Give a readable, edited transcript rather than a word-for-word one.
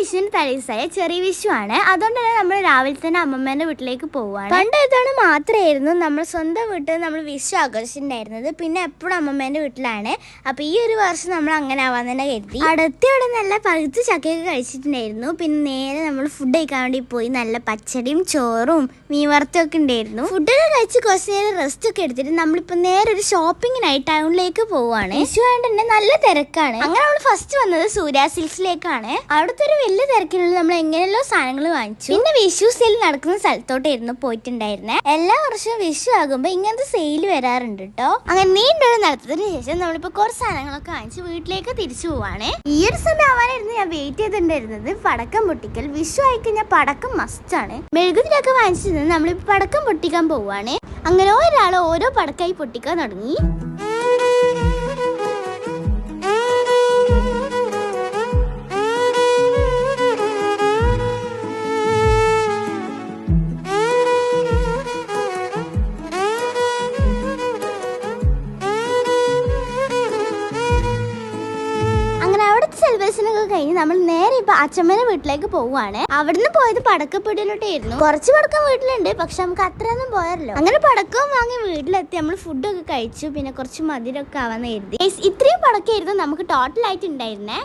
വിഷുവിന് തലേദിവസമായ ചെറിയ വിഷു ആണ്. അതുകൊണ്ട് തന്നെ നമ്മൾ രാവിലെ തന്നെ അമ്മമ്മേന്റെ വീട്ടിലേക്ക് പോവാണ്. പണ്ട് ഇതാണ് മാത്രമായിരുന്നു നമ്മൾ സ്വന്തം വീട്ടിൽ നമ്മൾ വിഷു ആഘോഷിച്ചിട്ടുണ്ടായിരുന്നത്. പിന്നെ എപ്പോഴും അമ്മമ്മേന്റെ വീട്ടിലാണ്. അപ്പൊ ഈ ഒരു വർഷം നമ്മൾ അങ്ങനെ ആവാൻ തന്നെ കരുതി. അടുത്തിവിടെ നല്ല പഴുത്ത് ചക്കയൊക്കെ കഴിച്ചിട്ടുണ്ടായിരുന്നു. പിന്നെ നേരെ നമ്മൾ ഫുഡ് കഴിക്കാൻ വേണ്ടി പോയി. നല്ല പച്ചടിയും ചോറും മീൻ വറുത്തും ഒക്കെ ഉണ്ടായിരുന്നു. ഫുഡൊക്കെ കഴിച്ച് കുറച്ച് നേരം റെസ്റ്റ് ഒക്കെ എടുത്തിട്ട് നമ്മളിപ്പോ നേരെ ഒരു ഷോപ്പിങ്ങിനായി ടൗണിലേക്ക് പോവാണ്. വിഷു ആയതുകൊണ്ട് തന്നെ നല്ല തിരക്കാണ്. അങ്ങനെ നമ്മൾ ഫസ്റ്റ് വന്നത് സൂര്യ സിൽക്സിലേക്കാണ്. അവിടുത്തെ ഒരു വലിയ തിരക്കിനുള്ള നമ്മൾ എങ്ങനെയല്ലോ സാധനങ്ങൾ വാങ്ങിച്ചു. പിന്നെ വിഷു സെയിൽ നടക്കുന്ന സ്ഥലത്തോട്ടായിരുന്നു പോയിട്ടുണ്ടായിരുന്നത്. എല്ലാ വർഷവും വിഷു ആകുമ്പോ ഇങ്ങനത്തെ സെയിൽ വരാറുണ്ട് കേട്ടോ. അങ്ങനെ നീണ്ടൊരു നടത്തതിന് ശേഷം നമ്മളിപ്പോ കുറച്ച് സാധനങ്ങളൊക്കെ വാങ്ങിച്ച് വീട്ടിലേക്ക് തിരിച്ചു പോവാണ്. ഈ ഒരു സമയം ആവാനായിരുന്നു ഞാൻ വെയിറ്റ് ചെയ്തിട്ടുണ്ടായിരുന്നത്. പടക്കം പൊട്ടിക്കൽ വിഷു ആയിക്കഴിഞ്ഞാൽ പടക്കം മസ്റ്റ് ആണ്. മെഴുകുതിരിയൊക്കെ വാങ്ങിച്ചിരുന്നത് നമ്മളിപ്പോ പടക്കം പൊട്ടിക്കാൻ പോവാണ്. അങ്ങനെ ഒരാൾ ഓരോ പടക്കായി പൊട്ടിക്കാൻ തുടങ്ങി. സെലിബ്രേഷനൊക്കെ കഴിഞ്ഞ് നമ്മൾ നേരെ ഇപ്പൊ അച്ഛമ്മേന്റെ വീട്ടിലേക്ക് പോവാണ്. അവിടുന്ന് പോയത് പടക്കപ്പൊടിയിലോട്ടായിരുന്നു. കുറച്ച് പടക്കം വീട്ടിലുണ്ട്, പക്ഷെ നമുക്ക് അത്രയൊന്നും പോയല്ലോ. അങ്ങനെ പടക്കവും വാങ്ങി വീട്ടിലെത്തി നമ്മൾ ഫുഡൊക്കെ കഴിച്ചു. പിന്നെ കുറച്ച് മധുരമൊക്കെ ആവാന്ന് കരുതി. ഇത്രയും പടക്കമായിരുന്നു നമുക്ക് ടോട്ടൽ ആയിട്ട് ഉണ്ടായിരുന്നേ.